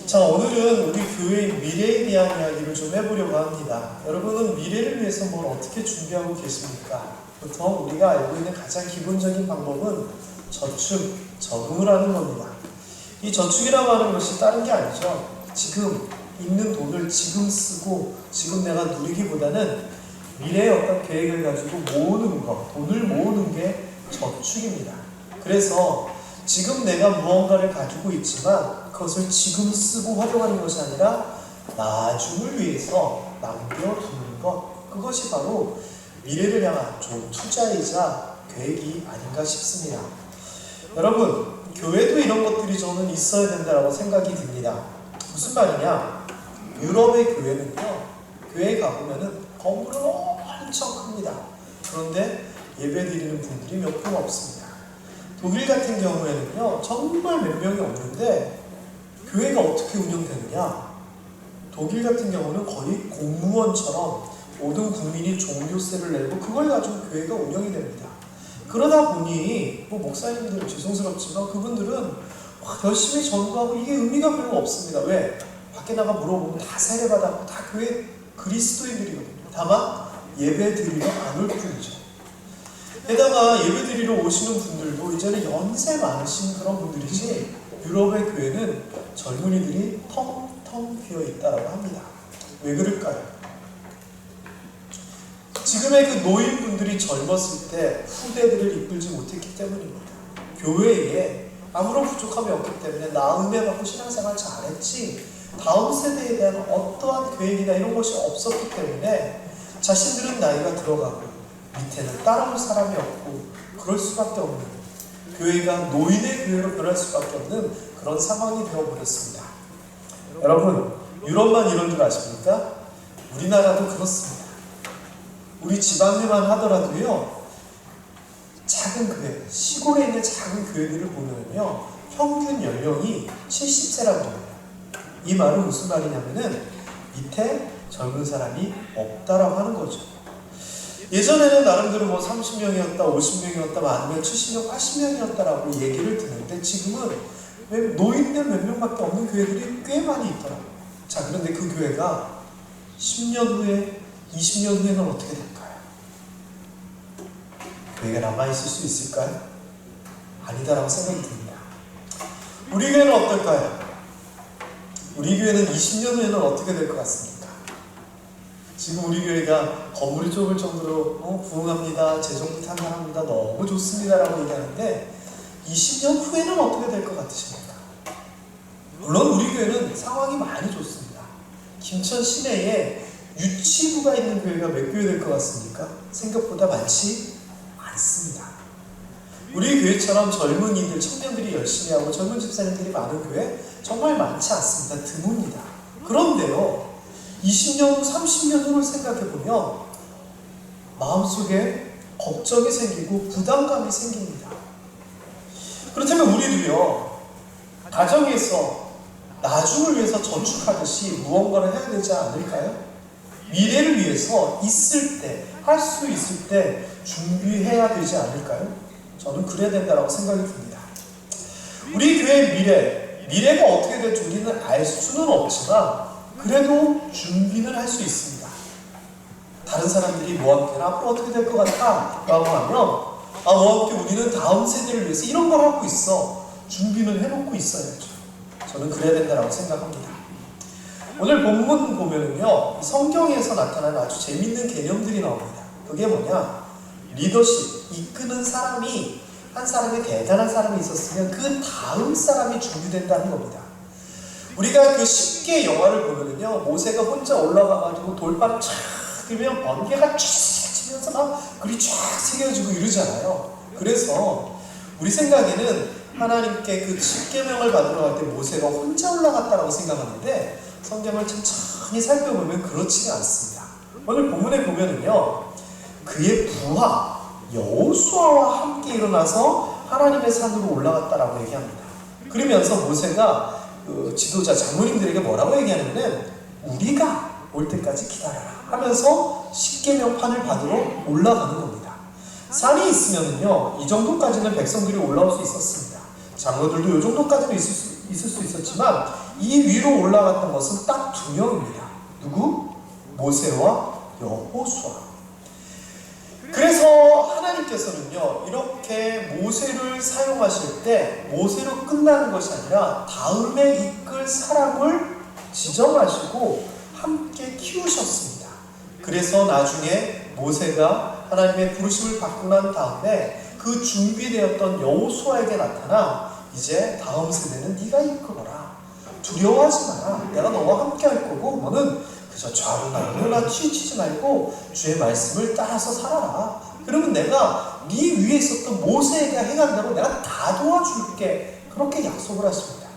자, 오늘은 우리 교회의 미래에 대한 이야기를 좀 해보려고 합니다. 여러분은 미래를 위해서 뭘 어떻게 준비하고 계십니까? 보통 우리가 알고 있는 가장 기본적인 방법은 저축, 저금을 하는 겁니다. 이 저축이라고 하는 것이 다른 게 아니죠. 지금 있는 돈을 지금 쓰고 지금 내가 누리기보다는 미래의 어떤 계획을 가지고 모으는 것, 돈을 모으는 게 저축입니다. 그래서 지금 내가 무언가를 가지고 있지만 그것을 지금 쓰고 활용하는 것이 아니라 나중을 위해서 남겨두는 것, 그것이 바로 미래를 향한 좋은 투자이자 계획이 아닌가 싶습니다. 여러분, 교회도 이런 것들이 저는 있어야 된다고 생각이 듭니다. 무슨 말이냐? 유럽의 교회는요, 교회에 가보면은 건물은 엄청 큽니다. 그런데 예배 드리는 분들이 몇 분 없습니다. 독일 같은 경우에는요, 정말 몇 명이 없는데 교회가 어떻게 운영되느냐? 독일 같은 경우는 거의 공무원처럼 모든 국민이 종교세를 내고 그걸 가지고 교회가 운영이 됩니다. 그러다 보니 목사님들은 죄송스럽지만 그분들은 열심히 전도하고 이게 의미가 별로 없습니다. 왜? 밖에 나가 물어보면 다 세례받았고 다 교회 그리스도인들이거든요. 다만 예배 드리러 안 올 뿐이죠. 게다가 예배 드리러 오시는 분들도 이제는 연세 많으신 그런 분들이지, 유럽의 교회는 젊은이들이 텅텅 비어 있다고 합니다. 왜 그럴까요? 지금의 그 노인분들이 젊었을 때 후대들을 이끌지 못했기 때문입니다. 교회에 아무런 부족함이 없기 때문에 나 은혜 받고 신앙생활 잘했지, 다음 세대에 대한 어떠한 계획이나 이런 것이 없었기 때문에 자신들은 나이가 들어가고 밑에는 따라올 사람이 없고 그럴 수밖에 없는, 교회가 노인의 교회로 변할 수밖에 없는 그런 상황이 되어버렸습니다. 여러분, 유럽만 이런 줄 아십니까? 우리나라도 그렇습니다. 우리 지방에만 하더라도요, 작은 교회, 시골에 있는 작은 교회들을 보면요, 평균 연령이 70세라고 합니다. 이 말은 무슨 말이냐면은 밑에 젊은 사람이 없다라고 하는 거죠. 예전에는 나름대로 30명이었다, 50명이었다, 아니면 70명, 80명이었다라고 얘기를 듣는데 지금은 왜 노인들 몇 명밖에 없는 교회들이 꽤 많이 있더라고요. 자, 그런데 그 교회가 10년 후에, 20년 후에는 어떻게 될까요? 교회가 남아있을 수 있을까요? 아니다라고 생각이 듭니다. 우리 교회는 어떨까요? 우리 교회는 20년 후에는 어떻게 될 것 같습니까? 지금 우리 교회가 건물이 좁을 정도로 부흥합니다, 재정비 탄탄합니다, 너무 좋습니다 라고 얘기하는데 20년 후에는 어떻게 될 것 같으십니까? 물론 우리 교회는 상황이 많이 좋습니다. 김천 시내에 유치부가 있는 교회가 몇 교회 될 것 같습니까? 생각보다 많지 않습니다. 우리 교회처럼 젊은이들, 청년들이 열심히 하고 젊은 집사님들이 많은 교회 정말 많지 않습니다. 드뭅니다. 그런데요, 20년 후, 30년 후를 생각해보면 마음속에 걱정이 생기고 부담감이 생깁니다. 그렇다면 우리도요, 가정에서 나중을 위해서 저축하듯이 무언가를 해야 되지 않을까요? 미래를 위해서 있을 때, 할 수 있을 때 준비해야 되지 않을까요? 저는 그래야 된다고 생각이 듭니다. 우리 교회의 미래가 어떻게 될지 우리는 알 수는 없지만 그래도 준비는 할 수 있습니다. 다른 사람들이 너와 함께는 앞으로 어떻게 될 것 같아? 라고 하면 너와 함께 우리는 다음 세대를 위해서 이런 걸 하고 있어. 준비는 해놓고 있어야죠. 저는 그래야 된다고 생각합니다. 오늘 본문 보면은요, 성경에서 나타나는 아주 재밌는 개념들이 나옵니다. 그게 뭐냐? 리더십, 이끄는 사람이, 한 사람이 대단한 사람이 있었으면 그 다음 사람이 준비된다는 겁니다. 우리가 그 10개 영화를 보면은요, 모세가 혼자 올라가가지고 돌판 쫙 들면 번개가 쫙 치면서 막 글이 쫙 새겨지고 이러잖아요. 그래서 우리 생각에는 하나님께 그 10계명을 받으러 갈 때 모세가 혼자 올라갔다라고 생각하는데 성경을 천천히 살펴보면 그렇지가 않습니다. 오늘 본문에 보면은요, 그의 부하 여호수아와 함께 일어나서 하나님의 산으로 올라갔다라고 얘기합니다. 그러면서 모세가 그 지도자 장로님들에게 뭐라고 얘기하냐면 우리가 올 때까지 기다려라 하면서 10계명판을 받으러 올라가는 겁니다. 산이 있으면요, 이 정도까지는 백성들이 올라올 수 있었습니다. 장로들도 이 정도까지는 있을 수 있었지만 이 위로 올라갔던 것은 딱 두 명입니다. 누구? 모세와 여호수아. 그래서 하나님께서는요, 이렇게 모세를 사용하실 때 모세로 끝나는 것이 아니라 다음에 이끌 사람을 지정하시고 함께 키우셨습니다. 그래서 나중에 모세가 하나님의 부르심을 받고 난 다음에 그 준비되었던 여호수아에게 나타나 이제 다음 세대는 네가 이끌어라. 두려워하지 마라. 내가 너와 함께 할 거고 너는 그저 좌로나 치우치지 말고 주의 말씀을 따라서 살아라. 그러면 내가 네 위에 있었던 모세에게 행한 대로 내가 다 도와줄게. 그렇게 약속을 하십니다.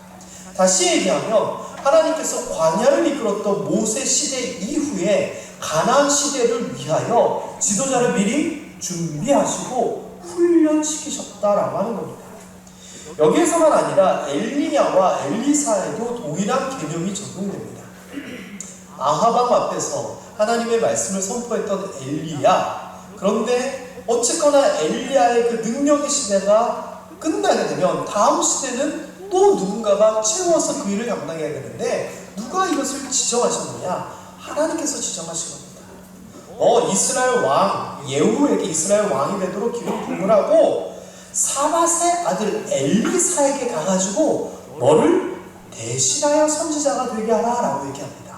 다시 얘기하면 하나님께서 광야를 이끌었던 모세 시대 이후에 가나안 시대를 위하여 지도자를 미리 준비하시고 훈련시키셨다라고 하는 겁니다. 여기에서만 아니라 엘리야와 엘리사에도 동일한 개념이 적용됩니다. 아하방 앞에서 하나님의 말씀을 선포했던 엘리야, 그런데 어쨌거나 엘리야의 그 능력의 시대가 끝나게 되면 다음 시대는 또 누군가가 채워서 그 일을 감당해야 되는데 누가 이것을 지정하셨느냐? 하나님께서 지정하신 겁니다. 이스라엘 왕 예후에게 이스라엘 왕이 되도록 기름 부음을 하고 사밧의 아들 엘리사에게 가가지고 너를 대신하여 선지자가 되게 하라 라고 얘기합니다.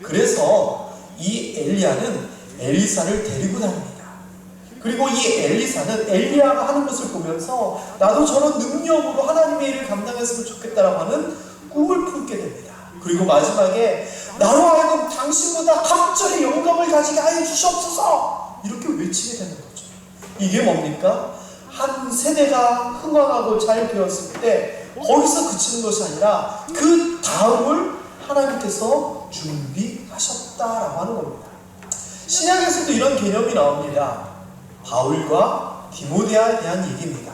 그래서 이 엘리야는 엘리사를 데리고 다닙니다. 그리고 이 엘리사는 엘리야가 하는 것을 보면서 나도 저런 능력으로 하나님의 일을 감당했으면 좋겠다라고 하는 꿈을 품게 됩니다. 그리고 마지막에 나로 하여금 당신보다 갑절의 영광을 가지게 하여 주시옵소서 이렇게 외치게 되는 거죠. 이게 뭡니까? 한 세대가 흥왕하고 잘 되었을 때 거기서 그치는 것이 아니라 그 다음을 하나님께서 준비하셨다라고 하는 겁니다. 신약에서도 이런 개념이 나옵니다. 바울과 디모데에 대한 얘기입니다.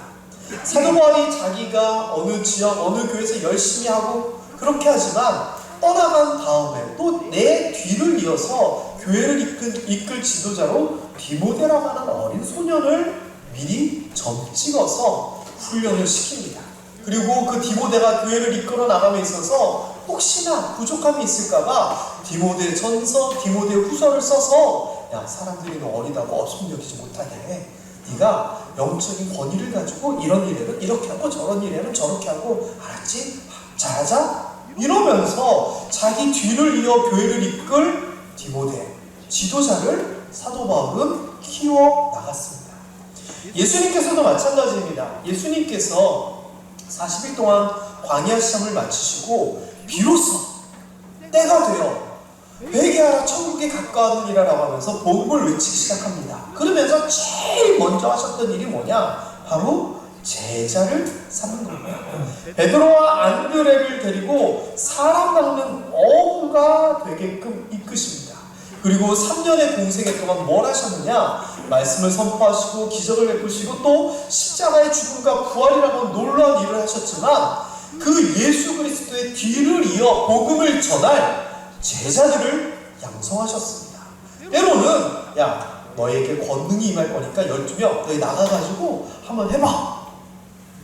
사도 바울이 자기가 어느 지역, 어느 교회에서 열심히 하고 그렇게 하지만 떠나간 다음에 또 내 뒤를 이어서 교회를 이끌 지도자로 디모데라고 하는 어린 소년을 미리 점 찍어서 훈련을 시킵니다. 그리고 그 디모데가 교회를 이끌어 나감에 있어서 혹시나 부족함이 있을까봐 디모데 전서, 디모데 후서를 써서 야, 사람들이 너 어리다고 업신 여기지 못하게 네가 영적인 권위를 가지고 이런 일에는 이렇게 하고 저런 일에는 저렇게 하고 알았지? 잘하자? 이러면서 자기 뒤를 이어 교회를 이끌 디모데, 지도자를 사도 바울은 키워 나갔습니다. 예수님께서도 마찬가지입니다. 예수님께서 40일 동안 광야 시험을 마치시고 비로소 때가 되어 회개하라 천국에 가까웠느니라 라고 하면서 복음을 외치기 시작합니다. 그러면서 제일 먼저 하셨던 일이 뭐냐? 바로 제자를 삼는 겁니다. 베드로와 안드레를 데리고 사람 낚는 어부가 되게끔 이끄십니다. 그리고 3년의 공생애 동안 뭘 하셨느냐? 말씀을 선포하시고 기적을 베푸시고 또 십자가의 죽음과 부활이라고 놀라운 일을 하셨지만 그 예수 그리스도의 뒤를 이어 복음을 전할 제자들을 양성하셨습니다. 때로는 야 너에게 권능이 임할 거니까 12명 너희 나가가지고 한번 해봐.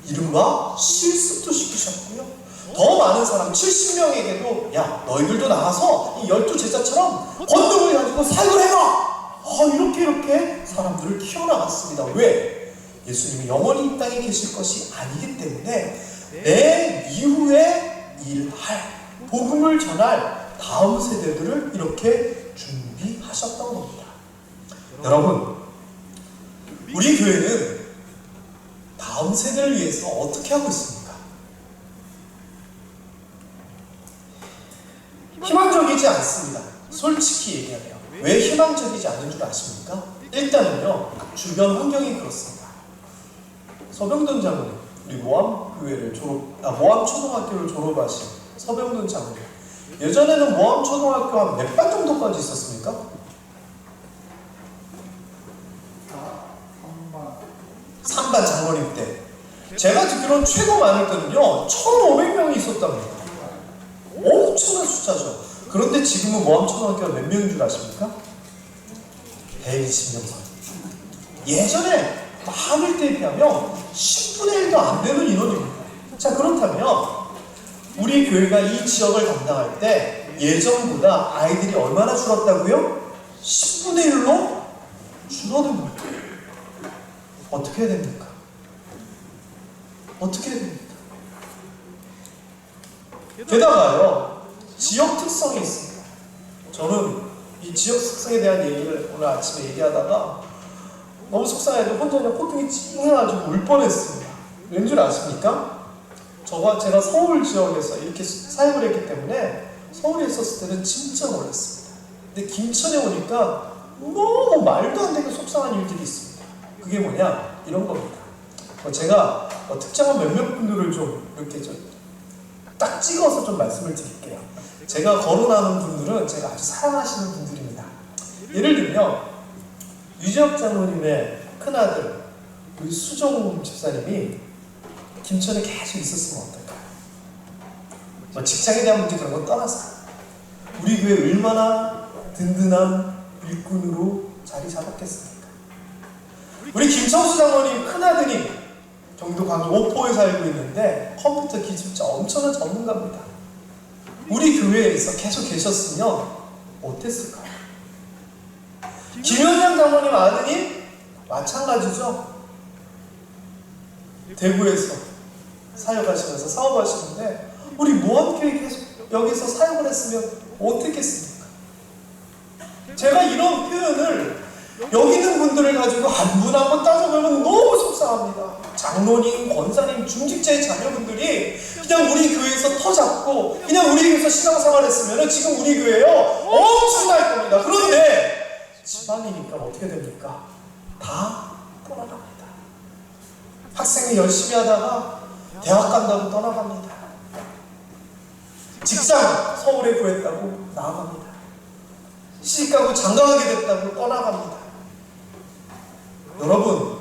이른바 실습도 시키셨고요. 더 많은 사람 70명에게도 야 너희들도 나가서 이 12제자처럼 권능을 가지고 사역을 해봐. 이렇게 사람들을 키워나갔습니다. 왜? 예수님이 영원히 이 땅에 계실 것이 아니기 때문에 내 이후에 일할 복음을 전할 다음 세대들을 이렇게 준비하셨던 겁니다. 여러분, 우리 교회는 다음 세대를 위해서 어떻게 하고 있습니까? 희망적이지 않습니다. 솔직히 얘기하면. 왜 희망적이지 않은 줄 아십니까? 일단은요, 주변 환경이 그렇습니다. 서병돈 장로님, 우리 모암 초등학교를 졸업하신 서병돈 장로님. 예전에는 모암 초등학교 한 몇 반 정도까지 있었습니까? 3반 장로님 때. 제가 듣기로는 최고 많을 때는요, 1,500명이 있었답니다. 엄청난 숫자죠. 그런데 지금은 모암 초등학교가 몇 명인 줄 아십니까? 120명 선. 예전에 많을 때에 비하면 10분의 1도 안 되는 인원입니다. 자, 그렇다면 우리 교회가 이 지역을 담당할 때 예전보다 아이들이 얼마나 줄었다고요? 10분의 1로 줄어든 거예요. 어떻게 해야 됩니까? 어떻게 해야 됩니까? 게다가요, 지역 특성이 있습니다. 저는 이 지역 특성에 대한 얘기를 오늘 아침에 얘기하다가 너무 속상해서 혼자 그냥 콧등이 찡해가지고 울 뻔했습니다. 왠 줄 아십니까? 제가 서울 지역에서 이렇게 사역을 했기 때문에 서울에 있었을 때는 진짜 놀랐습니다. 근데 김천에 오니까 너무 말도 안 되게 속상한 일들이 있습니다. 그게 뭐냐? 이런 겁니다. 제가 특정한 몇몇 분들을 좀 이렇게 딱 찍어서 좀 말씀을 드릴게요. 제가 거론하는 분들은 제가 아주 사랑하시는 분들입니다. 예를 들면 유재혁 장로님의 큰아들 우리 수종 집사님이 김천에 계속 있었으면 어떨까요? 직장에 대한 문제 그런 건 떠나서 우리 교회 얼마나 든든한 일꾼으로 자리 잡았겠습니까? 우리 김청수 장로님 큰아드님 경기도 광주 오포에 살고 있는데 컴퓨터 기술자 엄청난 전문가입니다. 우리 교회에서 계속 계셨으면 어땠을까요? 김현장 장로님 아드님 마찬가지죠. 대구에서 사역하시면서 사업하시는데 우리 모함교회 계속 여기서 사역을 했으면 어땠겠습니까? 제가 이런 표현을 여기 있는 분들을 가지고 한 분 한 분 따져보면 너무 속상합니다. 장로님, 권사님, 중직자의 자녀분들이 그냥 우리 교회에서 터잡고 그냥 우리 교회에서 신앙생활 했으면 지금 우리 교회요 엄청날 겁니다. 그런데 집안이니까 어떻게 됩니까? 다 떠나갑니다. 학생이 열심히 하다가 대학 간다고 떠나갑니다. 직장 서울에 구했다고 나아갑니다. 시집가고 장가가게 됐다고 떠나갑니다. 여러분,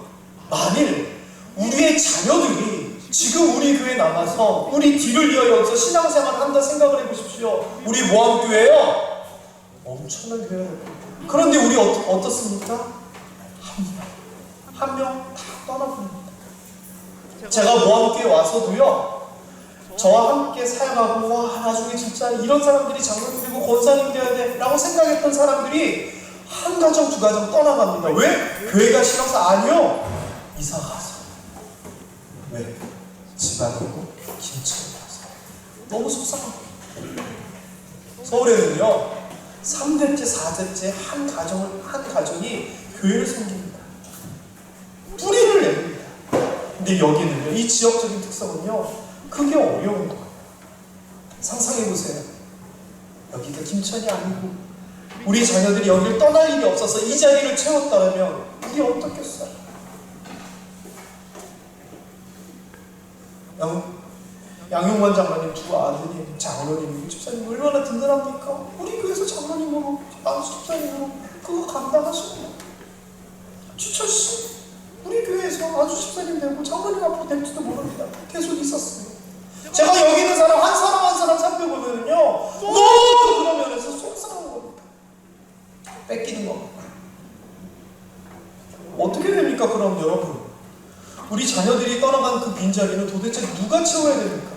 만일 우리의 자녀들이 지금 우리 교회에 남아서 우리 뒤를 이어 여기서 신앙생활을 한다 생각을 해보십시오. 우리 모함교회요 엄청난 교회가 될 겁니다. 그런데 우리 어떻습니까? 한 명 다 떠나버립니다. 제가 모함교회 와서도요 저와 함께 사역하고 와 나중에 진짜 이런 사람들이 장로님 되고 권사님 되어야 돼 라고 생각했던 사람들이 한 가정 두 가정 떠나갑니다. 왜? 교회가 싫어서? 아니요, 이사가서. 왜? 집안이고 김천이라서. 너무 속상합니다. 서울에는요 3대째 4대째 한 가정이 교회를 섬깁니다. 뿌리를 냅니다. 근데 여기는요 이 지역적인 특성은요 그게 어려운 거예요. 상상해보세요. 여기가 김천이 아니고 우리 자녀들이 여기를 떠날 일이 없어서 이 자리를 채웠다면 우리 어떻겠어요? 양용관 장로님 두 아드님, 장로님, 집사님 얼마나 든든합니까? 우리 교회에서 장로님으로, 집사님으로 그거 감당하시고 주철씨 우리 교회에서 아주 집사님 되고 장로님 앞으로 될지도 모릅니다. 계속 있었어요. 제가 여기 있는 사람 한 사람 살펴보면요 너무 그런 면에서 속상한 겁니다. 뺏기는 겁니다. 어떻게 됩니까? 그럼 여러분 우리 자녀들이 떠나간 그 빈자리는 도대체 누가 채워야 됩니까?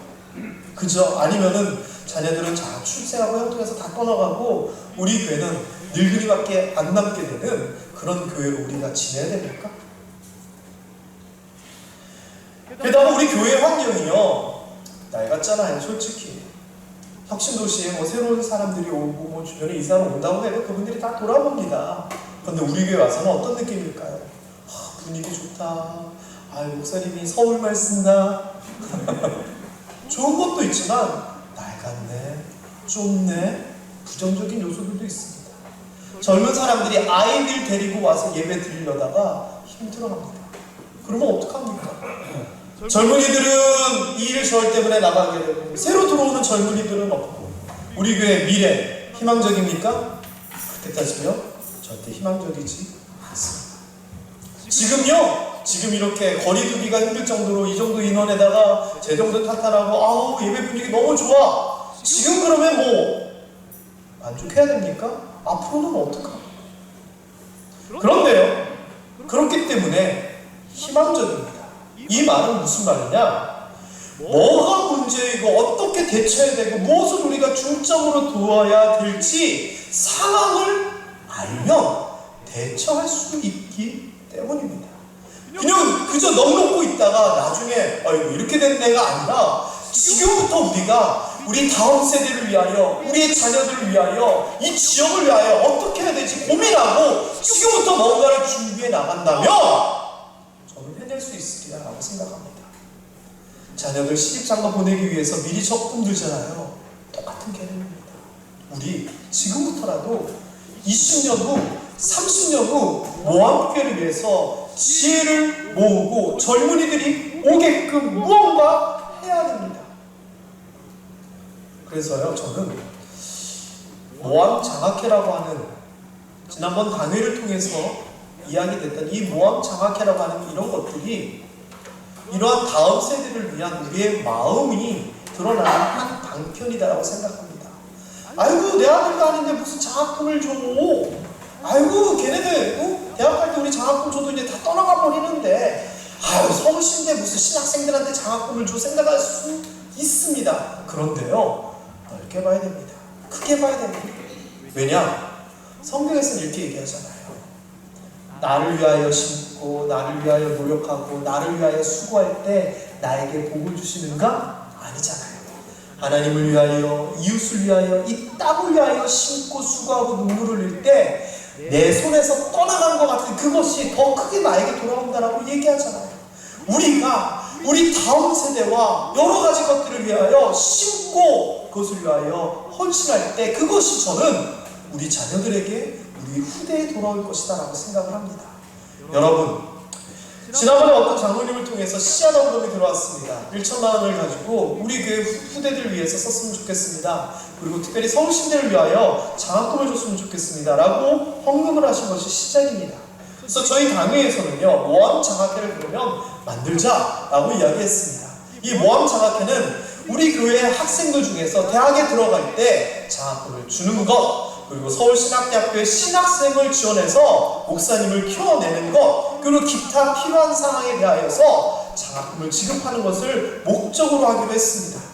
그죠? 아니면은 자녀들은 출생하고 형통해서 다 떠나가고 우리 교회는 늙은이밖에 안 남게 되는 그런 교회로 우리가 지내야 됩니까? 게다가 우리 교회 환경이요 낡았잖아요. 솔직히 혁신도시에 새로운 사람들이 오고 주변에 이사를 온다고 해도 그분들이 다 돌아봅니다. 그런데 우리 교회 와서는 어떤 느낌일까요? 분위기 좋다. 목사님이 서울말 쓴다. 좋은 것도 있지만 낡았네, 좁네, 부정적인 요소들도 있습니다. 젊은 사람들이 아이들 데리고 와서 예배 드리려다가 힘들어합니다. 그러면 어떡합니까? 젊은이들은 이 일 저 일 때문에 나가게 되고 새로 들어오는 젊은이들은 없고 우리 교회 미래 희망적입니까? 그때 따지면 절대 희망적이지 않습니다. 지금 이렇게 거리두기가 힘들 정도로 이 정도 인원에다가 재정도 탄탄하고 예배 분위기 너무 좋아. 지금 그러면 만족해야 됩니까? 앞으로는 어떡합니까? 그런데요 그렇기 때문에 희망적입니다. 이 말은 무슨 말이냐? 뭐가 문제이고 어떻게 대처해야 되고 무엇을 우리가 중점으로 두어야 될지 상황을 알면 대처할 수 있기 때문입니다. 그냥 그저 넉넉고 있다가 나중에 아이고 이렇게 된 내가 아니라 지금부터 우리가 우리 다음 세대를 위하여, 우리의 자녀들을 위하여, 이 지역을 위하여 어떻게 해야 될지 고민하고 지금부터 뭔가를 준비해 나간다면 저는 해낼 수 있으리라고 생각합니다. 자녀들 시집장가 보내기 위해서 미리 적금 들잖아요. 똑같은 개념입니다. 우리 지금부터라도 20년 후, 30년 후 모함교회를 위해서 지혜를 모으고 젊은이들이 오게끔 무언가 해야 됩니다. 그래서요, 저는 모함 장학회라고 하는, 지난번 강의를 통해서 이야기됐던 이 모함 장학회라고 하는 이런 것들이 이러한 다음 세대를 위한 우리의 마음이 드러나는 한 방편이다라고 생각합니다. 아이고 내 아들도 아닌데 무슨 장학금을 줘. 아이고 걔네들 대학 갈 때 우리 장학금 줘도 이제 다 떠나가 버리는데 아유 서울시인데 무슨 신학생들한테 장학금을 줘 생각할 수 있습니다. 그런데요, 넓게 봐야 됩니다. 크게 봐야 됩니다. 왜냐? 성경에서는 이렇게 얘기하잖아요. 나를 위하여 심고 나를 위하여 노력하고 나를 위하여 수고할 때 나에게 복을 주시는가? 아니잖아요. 하나님을 위하여, 이웃을 위하여, 이 땅을 위하여 심고 수고하고 눈물을 흘릴 때 내 손에서 떠나간 것 같은 그것이 더 크게 나에게 돌아온다라고 얘기하잖아요. 우리가 우리 다음 세대와 여러 가지 것들을 위하여 심고 그것을 위하여 헌신할 때 그것이 저는 우리 자녀들에게, 우리 후대에 돌아올 것이다 라고 생각을 합니다. 여러분, 지난번에 어떤 장로님을 통해서 씨앗 헌금이 들어왔습니다. 1천만 원을 가지고 우리 교회 후대들을 위해서 썼으면 좋겠습니다. 그리고 특별히 서울신대를 위하여 장학금을 줬으면 좋겠습니다 라고 헌금을 하신 것이 시작입니다. 그래서 저희 강의에서는요, 모함 장학회를 그러면 만들자라고 이야기했습니다. 이 모함 장학회는 우리 교회 학생들 중에서 대학에 들어갈 때 장학금을 주는 것, 그리고 서울신학대학교의 신학생을 지원해서 목사님을 키워내는 것, 그리고 기타 필요한 상황에 대하여서 장학금을 지급하는 것을 목적으로 하기로 했습니다.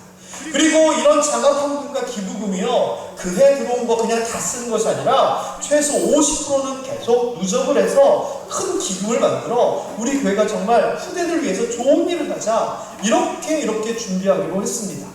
그리고 이런 장학헌금과 기부금이요, 그해 들어온 거 그냥 다 쓰는 것이 아니라 최소 50%는 계속 누적을 해서 큰 기금을 만들어 우리 교회가 정말 후대를 위해서 좋은 일을 하자, 이렇게 준비하기로 했습니다.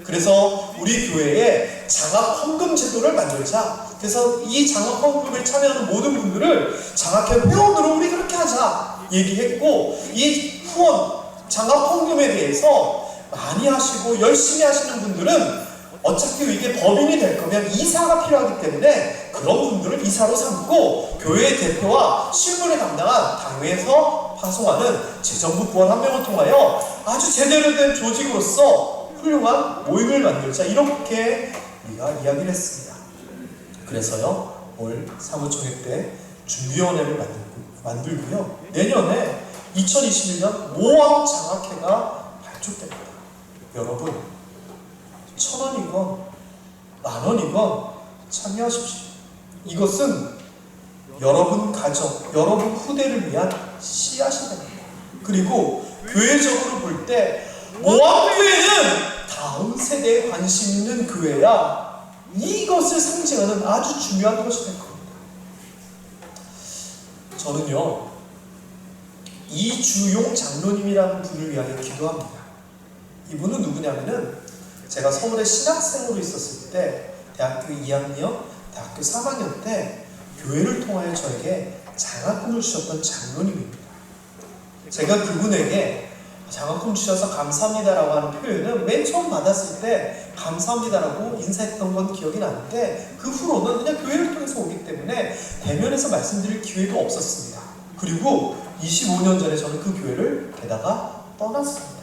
그래서 우리 교회에 장학헌금 제도를 만들자. 그래서 이 장학헌금에 참여하는 모든 분들을 장학회 회원으로 우리 그렇게 하자 얘기했고, 이 후원 장학헌금에 대해서 많이 하시고 열심히 하시는 분들은 어차피 이게 법인이 될 거면 이사가 필요하기 때문에 그런 분들을 이사로 삼고 교회의 대표와 실무를 담당한 당회에서 파송하는 재정부 부원 한 명을 통하여 아주 제대로 된 조직으로서 훌륭한 모임을 만들자, 이렇게 우리가 이야기를 했습니다. 그래서요, 올 사무총회 때 준비위원회를 만들고요, 내년에 2021년 모함 장학회가 발족됩니다. 여러분, 1,000원이건 10,000원이건 참여하십시오. 이것은 여러분 가정, 여러분 후대를 위한 씨앗이 됩니다. 그리고 교회적으로 볼 때 모함교회는 다음 세대에 관심 있는 교회야, 이것을 상징하는 아주 중요한 것이 될 겁니다. 저는요, 이주용 장로님이라는 분을 위하여 기도합니다. 이분은 누구냐면은 제가 서울에 신학생으로 있었을 때 대학교 2학년, 대학교 3학년 때 교회를 통하여 저에게 장학금을 주셨던 장로님입니다. 제가 그분에게 장학금 주셔서 감사합니다라고 하는 표현은 맨 처음 받았을 때 감사합니다라고 인사했던 건 기억이 나는데, 그 후로는 그냥 교회를 통해서 오기 때문에 대면에서 말씀드릴 기회도 없었습니다. 그리고 25년 전에 저는 그 교회를 게다가 떠났습니다.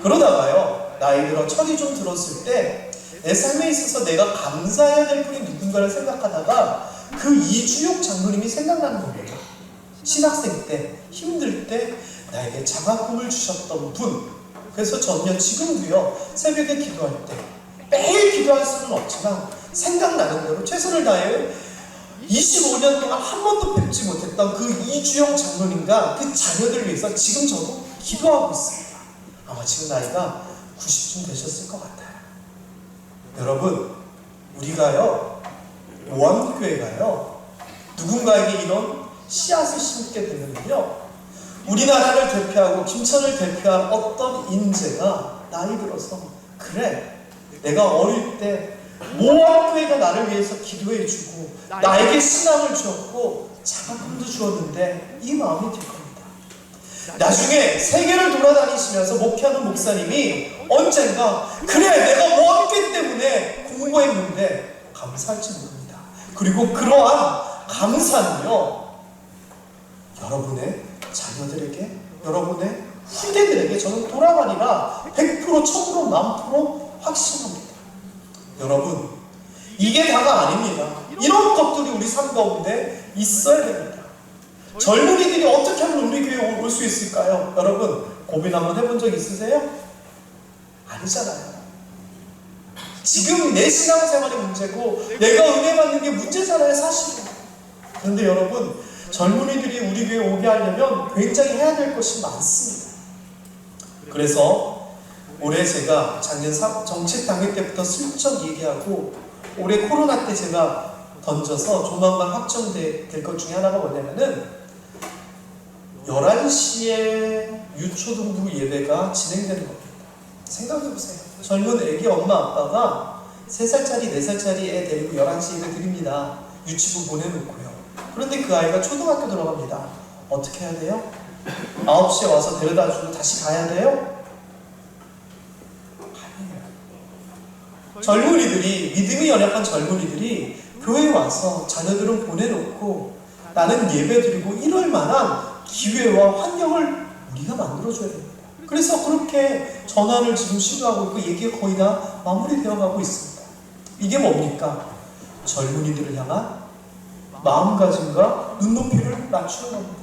그러다가요, 나이 들어 철이 좀 들었을 때 내 삶에 있어서 내가 감사해야 될 분이 누군가를 생각하다가 그 이주용 장로님이 생각나는 겁니다. 신학생 때, 힘들 때 나에게 장학금을 주셨던 분. 그래서 저는요, 지금도요, 새벽에 기도할 때 매일 기도할 수는 없지만 생각나는 대로 최선을 다해 25년 동안 한 번도 뵙지 못했던 그 이주영 장로님과 그 자녀들을 위해서 지금 저도 기도하고 있습니다. 아마 아마 지금 나이가 90쯤 되셨을 것 같아요. 여러분, 우리가요, 모함교회가요, 누군가에게 이런 씨앗을 심게 되면요, 우리나라를 대표하고 김천을 대표한 어떤 인재가 나이 들어서, 그래, 내가 어릴 때 모함교회가 나를 위해서 기도해주고 나에게 신앙을 주었고 자각금도 주었는데 이 마음이 들 겁니다. 나중에 세계를 돌아다니시면서 목회하는 목사님이 언젠가, 그래, 내가 모함교회 때문에 공부했는데 감사할지 모릅니다. 그리고 그러한 감사는요, 여러분의 자녀들에게, 여러분의 후대들에게 저는 돌아가리라 100%, 1000%, 1000% 확신합니다. 여러분, 이게 다가 아닙니다. 이런 것들이 우리 삶 가운데 있어야 됩니다. 젊은이들이 어떻게 하면 우리 교회에 올 수 있을까요? 여러분, 고민 한번 해본 적 있으세요? 아니잖아요. 지금 내 신앙생활이 문제고 내가 은혜 받는 게 문제잖아요, 사실은. 그런데 여러분, 젊은이들이 우리 교회에 오게 하려면 굉장히 해야 될 것이 많습니다. 그래서 올해 제가 작년 정책 당일 때부터 슬쩍 얘기하고, 올해 코로나 때 제가 던져서 조만간 확정될 것 중에 하나가 뭐냐면은 11시에 유초등부 예배가 진행되는 겁니다. 생각해보세요. 젊은 애기 엄마 아빠가 3살짜리 4살짜리 애 데리고 11시 예배 드립니다. 유치부 보내놓고요. 그런데 그 아이가 초등학교 들어갑니다. 어떻게 해야 돼요? 9시에 와서 데려다주고 다시 가야 돼요? 아니에요. 젊은이들이, 믿음이 연약한 젊은이들이 교회에 와서 자녀들은 보내놓고 나는 예배 드리고 이럴 만한 기회와 환경을 우리가 만들어줘야 됩니다. 그래서 그렇게 전환을 지금 시도하고 있고 얘기가 거의 다 마무리되어 가고 있습니다. 이게 뭡니까? 젊은이들을 향한 마음가짐과 눈높이를 낮추는 겁니다.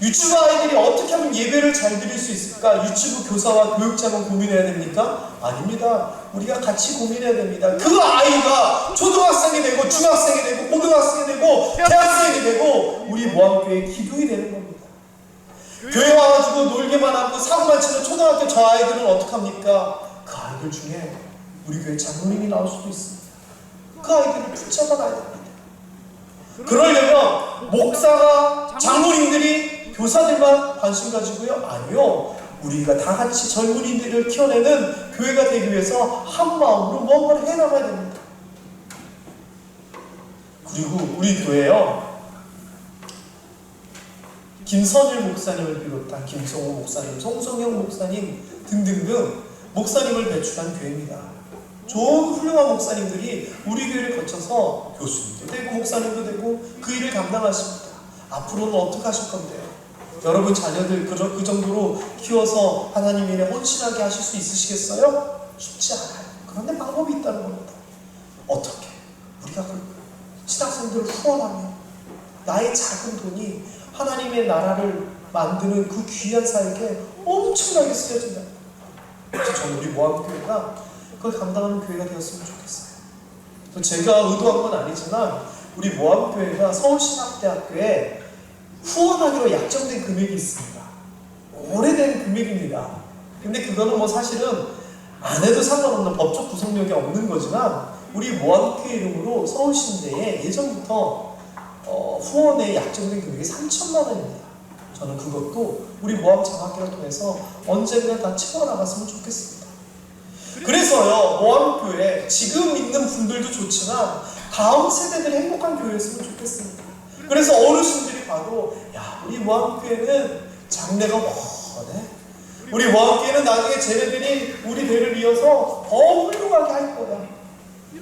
유치부 아이들이 어떻게 하면 예배를 잘 드릴 수 있을까? 유치부 교사와 교육자만 고민해야 됩니까? 아닙니다. 우리가 같이 고민해야 됩니다. 그 아이가 초등학생이 되고 중학생이 되고 고등학생이 되고 대학생이 되고 우리 모함교회의 기둥이 되는 겁니다. 교회 와가지고 놀기만 하고 사고만 치는 초등학교 저 아이들은 어떡합니까? 그 아이들 중에 우리 교회 장로님이 나올 수도 있습니다. 그 아이들을 붙잡아 가야 됩니다. 그러려면 목사가, 장로님들이, 교사들만 관심 가지고요? 아니요. 우리가 다 같이 젊은이들을 키워내는 교회가 되기 위해서 한 마음으로 뭔가를 해나가야 됩니다. 그리고 우리 교회요, 김선일 목사님을 비롯한 김성호 목사님, 송성영 목사님 등등등 목사님을 배출한 교회입니다. 좋은 훌륭한 목사님들이 우리 교회를 거쳐서 교수님도 되고 목사님도 되고 그 일을 감당하십니다. 앞으로는 어떻게 하실 건데요? 여러분 자녀들 그 정도로 키워서 하나님 일에 헌신하게 하실 수 있으시겠어요? 쉽지 않아요. 그런데 방법이 있다는 겁니다. 어떻게? 우리가 그 신학생들을 후원하며 나의 작은 돈이 하나님의 나라를 만드는 그 귀한 사역에 엄청나게 쓰여진다. 그래서 저는 우리 모함교회가 그걸 감당하는 교회가 되었으면 좋겠어요. 제가 의도한 건 아니지만 우리 모함교회가 서울신학대학교에 후원하기로 약정된 금액이 있습니다. 오래된 금액입니다. 근데 그거는 뭐 사실은 안 해도 상관없는 법적 구속력이 없는 거지만 우리 모함교회 이름으로 서울신대에 예전부터 후원에 약정된 금액이 3천만 원입니다. 저는 그것도 우리 모함 장학회를 통해서 언젠가 다 채워나갔으면 좋겠습니다. 그래서요, 모함교회 지금 있는 분들도 좋지만 다음 세대들이 행복한 교회였으면 좋겠습니다. 그래서 어르신들이 봐도 야, 우리 모함교회는 장래가 훤해. 우리 모함교회는 나중에 쟤네들이 우리 대를 이어서 더 훌륭하게 할 거야.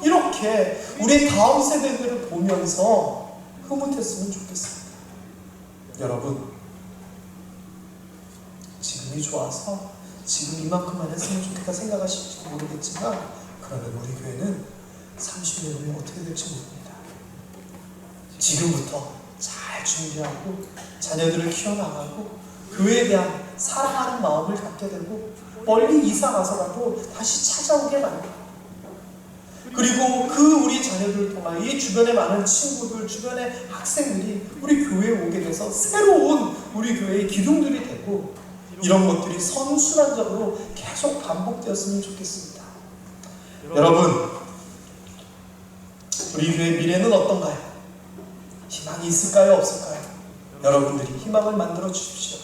이렇게 우리 다음 세대들을 보면서 흐뭇했으면 좋겠습니다. 여러분, 지금이 좋아서 지금 이만큼만 했으면 좋겠다 생각하실지 모르겠지만 그러면 우리 교회는 30년 후에 어떻게 될지 모릅니다. 지금부터 잘 준비하고 자녀들을 키워나가고 교회에 대한 사랑하는 마음을 갖게 되고 멀리 이사 가서라도 다시 찾아오게 만들고, 그리고 그 우리 자녀들을 통한 이 주변에 많은 친구들, 주변의 학생들이 우리 교회에 오게 돼서 새로운 우리 교회의 기둥들이 되고 이런 것들이 선순환적으로 계속 반복되었으면 좋겠습니다. 여러분, 우리 교회 미래는 어떤가요? 희망이 있을까요? 없을까요? 여러분들이 희망을 만들어 주십시오.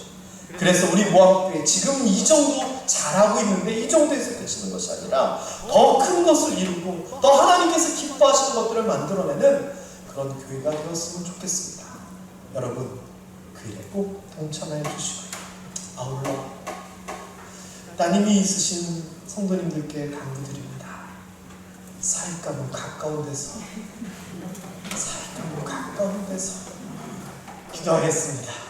그래서 우리 모함교회 지금 이 정도 잘하고 있는데 이 정도에서 그치는 것이 아니라 더 큰 것을 이루고 더 하나님께서 기뻐하시는 것들을 만들어내는 그런 교회가 되었으면 좋겠습니다. 여러분, 그 일에 꼭 동참해 주시고요. 아울러 따님이 있으신 성도님들께 강구드립니다. 사익감은 가까운 데서 기도하겠습니다.